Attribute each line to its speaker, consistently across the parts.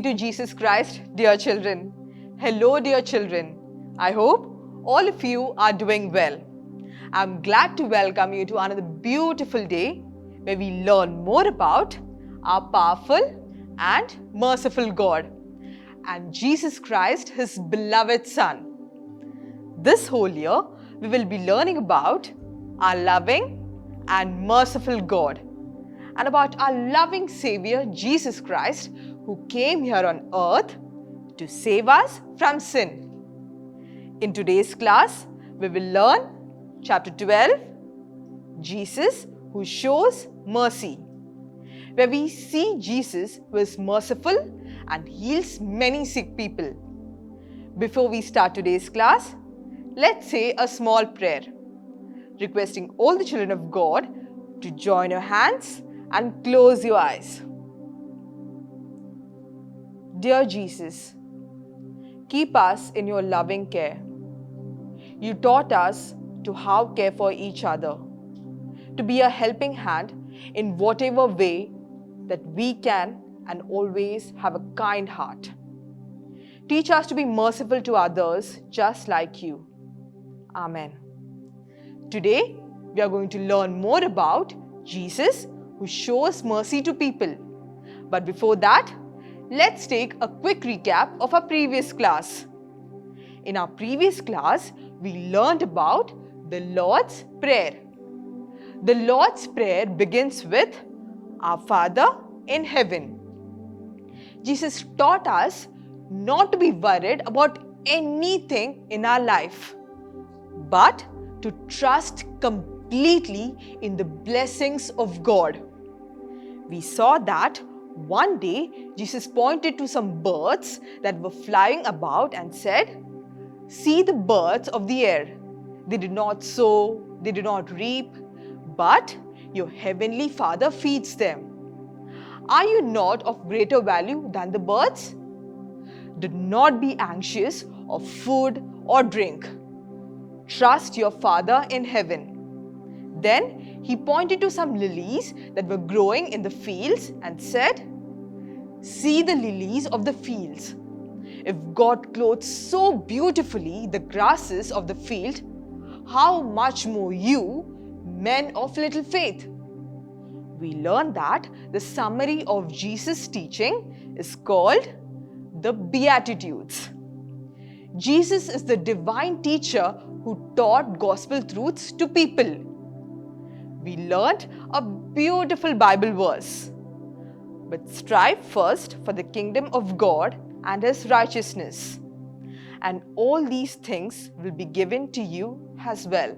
Speaker 1: be to Jesus Christ, dear children. Hello, dear children. I hope all of you are doing well. I'm glad to welcome you to another beautiful day where we learn more about our powerful and merciful God and Jesus Christ, His beloved Son. This whole year, we will be learning about our loving and merciful God and about our loving Savior, Jesus Christ, who came here on earth to save us from sin. In today's class, we will learn Chapter 12, Jesus who shows mercy, where we see Jesus who is merciful and heals many sick people. Before we start today's class, let's say a small prayer, requesting all the children of God to join your hands and close your eyes. Dear Jesus, keep us in your loving care. You taught us to how care for each other, to be a helping hand in whatever way that we can, and always have a kind heart. Teach us to be merciful to others just like you. Amen. Today, we are going to learn more about Jesus who shows mercy to people. But before that, let's take a quick recap of our previous class. In our previous class, we learned about the Lord's Prayer. The Lord's Prayer begins with Our Father in heaven. Jesus taught us not to be worried about anything in our life, but to trust completely in the blessings of God. We saw that one day Jesus pointed to some birds that were flying about and said, "See the birds of the air. They do not sow, they do not reap, but your heavenly Father feeds them. Are you not of greater value than the birds? Do not be anxious of food or drink. Trust your Father in heaven." Then he pointed to some lilies that were growing in the fields and said, "See the lilies of the fields. If God clothes so beautifully the grasses of the field, how much more you, men of little faith?" We learned that the summary of Jesus' teaching is called the Beatitudes. Jesus is the divine teacher who taught gospel truths to people. We learned a beautiful Bible verse. But strive first for the kingdom of God and His righteousness, and all these things will be given to you as well.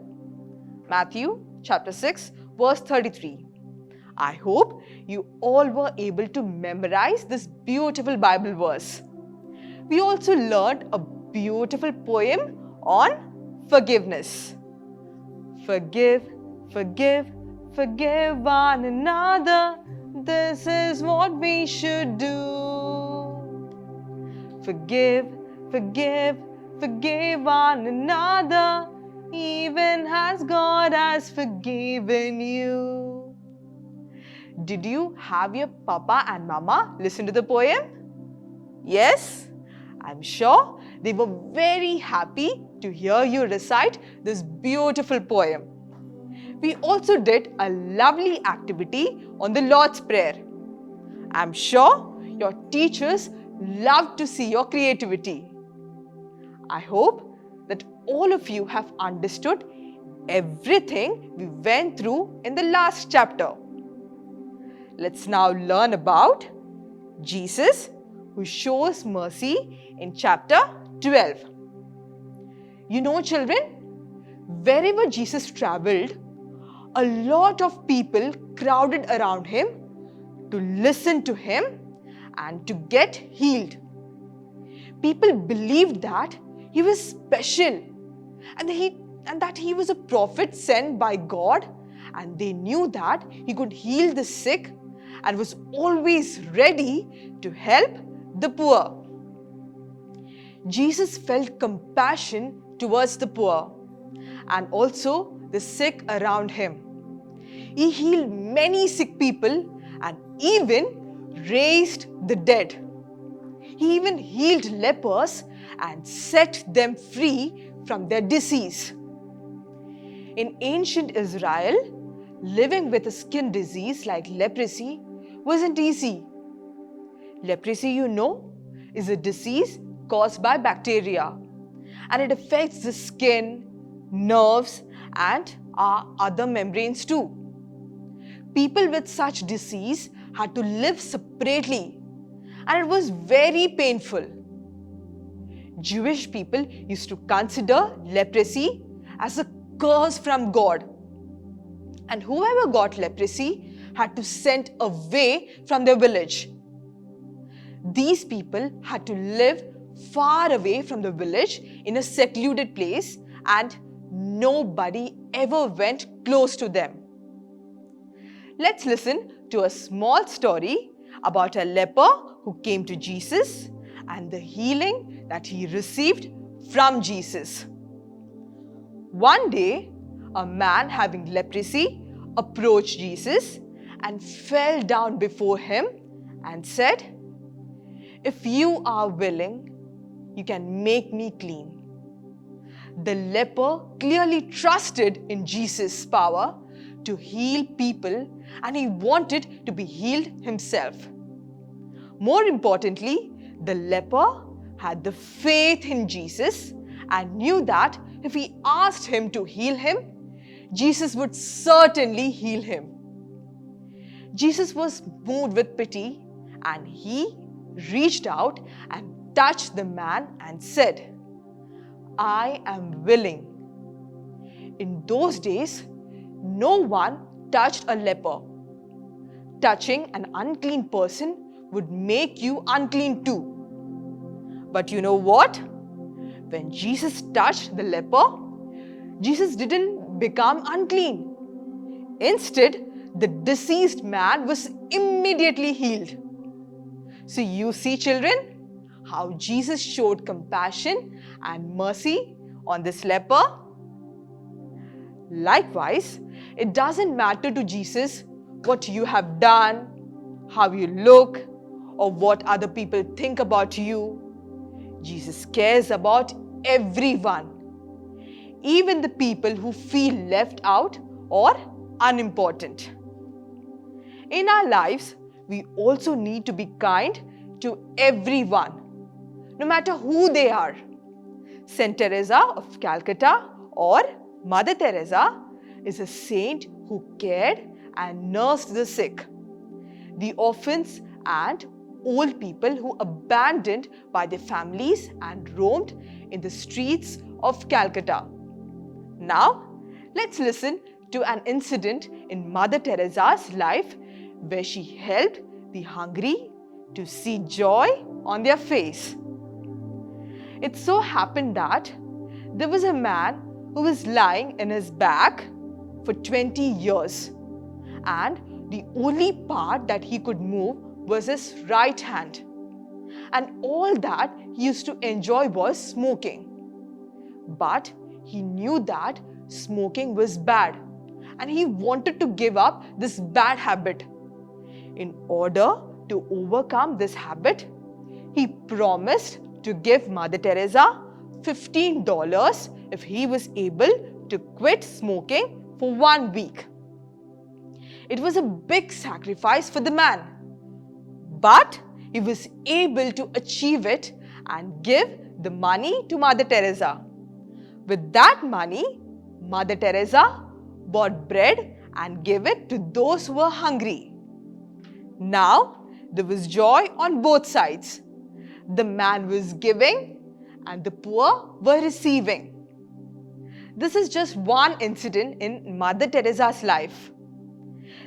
Speaker 1: Matthew chapter 6 verse 33. I hope you all were able to memorize this beautiful Bible verse. We also learned a beautiful poem on forgiveness. Forgive, forgive, forgive one another. This is what we should do. Forgive, forgive, forgive one another, even as God has forgiven you. Did you have your papa and mama listen to the poem? Yes? I'm sure they were very happy to hear you recite this beautiful poem. We also did a lovely activity on the Lord's Prayer. I'm sure your teachers loved to see your creativity. I hope that all of you have understood everything we went through in the last chapter. Let's now learn about Jesus who shows mercy in chapter 12. You know, children, wherever Jesus traveled, a lot of people crowded around him to listen to him and to get healed. People believed that he was special and that he was a prophet sent by God, and they knew that he could heal the sick and was always ready to help the poor. Jesus felt compassion towards the poor and also the sick around him. He healed many sick people and even raised the dead. He even healed lepers and set them free from their disease. In ancient Israel, living with a skin disease like leprosy wasn't easy. Leprosy, is a disease caused by bacteria, and it affects the skin, nerves, and our other membranes too. People with such disease had to live separately, and it was very painful. Jewish people used to consider leprosy as a curse from God, and whoever got leprosy had to sent away from their village. These people had to live far away from the village in a secluded place, and nobody ever went close to them. Let's listen to a small story about a leper who came to Jesus and the healing that he received from Jesus. One day, a man having leprosy approached Jesus and fell down before him and said, "If you are willing, you can make me clean." The leper clearly trusted in Jesus' power to heal people, and he wanted to be healed himself. More importantly, the leper had the faith in Jesus and knew that if he asked him to heal him, Jesus would certainly heal him. Jesus was moved with pity, and he reached out and touched the man and said, "I am willing." In those days, no one touched a leper. Touching an unclean person would make you unclean too. But you know what? When Jesus touched the leper, Jesus didn't become unclean. Instead, the diseased man was immediately healed. So you see, children, how Jesus showed compassion and mercy on this leper. Likewise, it doesn't matter to Jesus what you have done, how you look, or what other people think about you. Jesus cares about everyone, even the people who feel left out or unimportant. In our lives, we also need to be kind to everyone, no matter who they are. Saint Teresa of Calcutta, or Mother Teresa, is a saint who cared and nursed the sick, the orphans, and old people who abandoned by their families and roamed in the streets of Calcutta. Now, let's listen to an incident in Mother Teresa's life where she helped the hungry to see joy on their face. It so happened that there was a man who was lying in his back for 20 years, and the only part that he could move was his right hand. And all that he used to enjoy was smoking. But he knew that smoking was bad, and he wanted to give up this bad habit. In order to overcome this habit, he promised to give Mother Teresa $15 if he was able to quit smoking for 1 week. It was a big sacrifice for the man, but he was able to achieve it and give the money to Mother Teresa. With that money, Mother Teresa bought bread and gave it to those who were hungry. Now, there was joy on both sides. The man was giving and the poor were receiving. This is just one incident in Mother Teresa's life.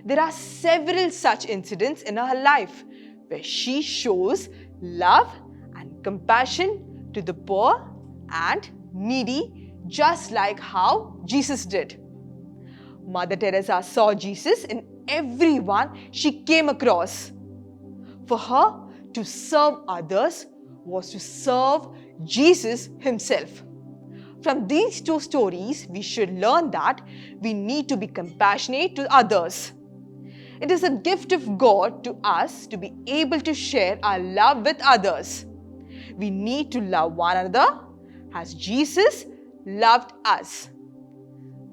Speaker 1: There are several such incidents in her life where she shows love and compassion to the poor and needy, just like how Jesus did. Mother Teresa saw Jesus in everyone she came across. For her, to serve others was to serve Jesus himself. From these two stories, we should learn that we need to be compassionate to others. It is a gift of God to us to be able to share our love with others. we need to love one another as Jesus loved us.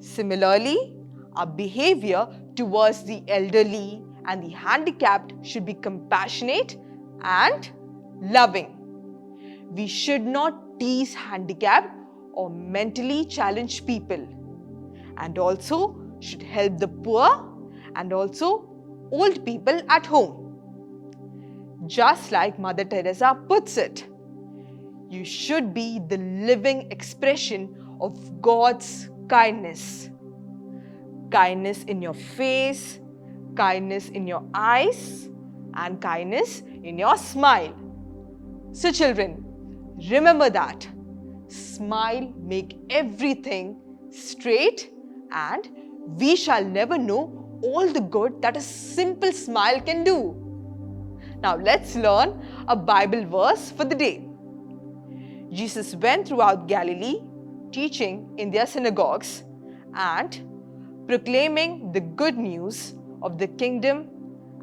Speaker 1: Similarly, our behavior towards the elderly and the handicapped should be compassionate and loving. We should not tease handicapped or mentally challenged people, and also should help the poor and also old people at home. Just like Mother Teresa puts it, you should be the living expression of God's kindness. Kindness in your face, kindness in your eyes, and kindness in your smile. So children, remember that. Smile make everything straight, and we shall never know all the good that a simple smile can do. Now let's learn a Bible verse for the day. Jesus went throughout Galilee, teaching in their synagogues and proclaiming the good news of the kingdom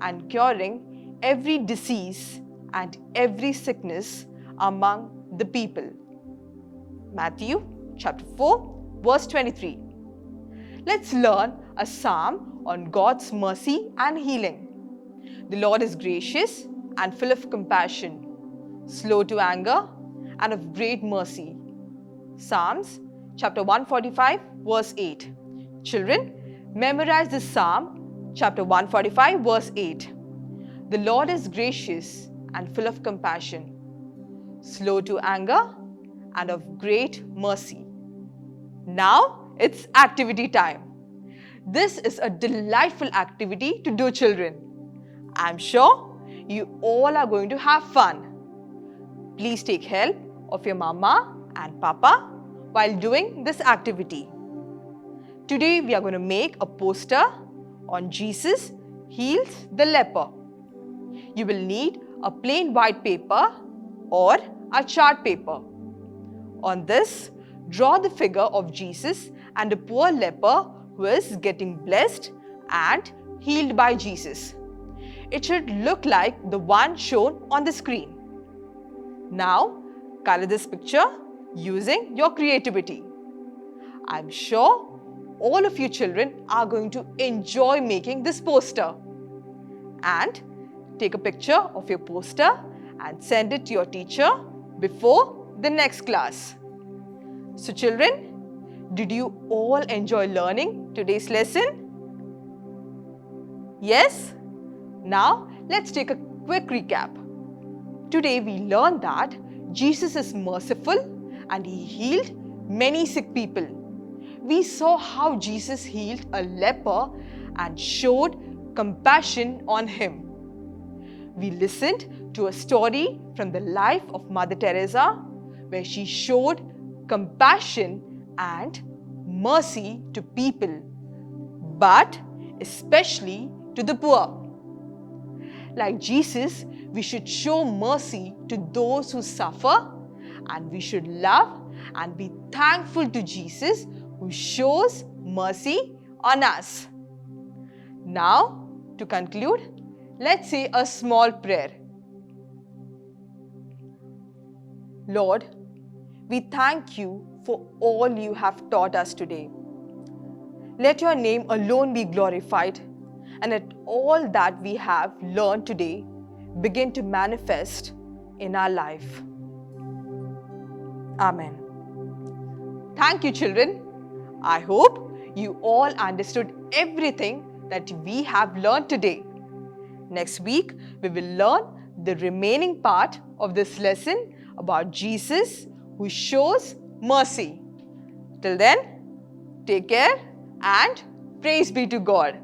Speaker 1: and curing every disease and every sickness among the people. Matthew chapter 4 verse 23. Let's learn a psalm on God's mercy and healing. The Lord is gracious and full of compassion, slow to anger and of great mercy. Psalms chapter 145 verse 8. Children, memorize this psalm chapter 145 verse 8. The Lord is gracious and full of compassion, slow to anger and of great mercy. Now it's activity time. This is a delightful activity to do, children. I'm sure you all are going to have fun. Please take help of your mama and papa while doing this activity. Today we are going to make a poster on Jesus heals the leper. You will need a plain white paper or a chart paper. On this, draw the figure of Jesus and a poor leper who is getting blessed and healed by Jesus. It should look like the one shown on the screen. Now, color this picture using your creativity. I'm sure all of you children are going to enjoy making this poster. And take a picture of your poster and send it to your teacher before the next class. So children, did you all enjoy learning today's lesson? Yes? Now let's take a quick recap. Today we learned that Jesus is merciful and he healed many sick people. We saw how Jesus healed a leper and showed compassion on him. We listened to a story from the life of Mother Teresa where she showed compassion and mercy to people, but especially to the poor. Like Jesus, we should show mercy to those who suffer, and we should love and be thankful to Jesus who shows mercy on us. Now, to conclude, let's say a small prayer. Lord, we thank you for all you have taught us today. Let your name alone be glorified, and let all that we have learned today begin to manifest in our life. Amen. Thank you, children. I hope you all understood everything that we have learned today. Next week, we will learn the remaining part of this lesson about Jesus who shows mercy. Till then, take care and praise be to God.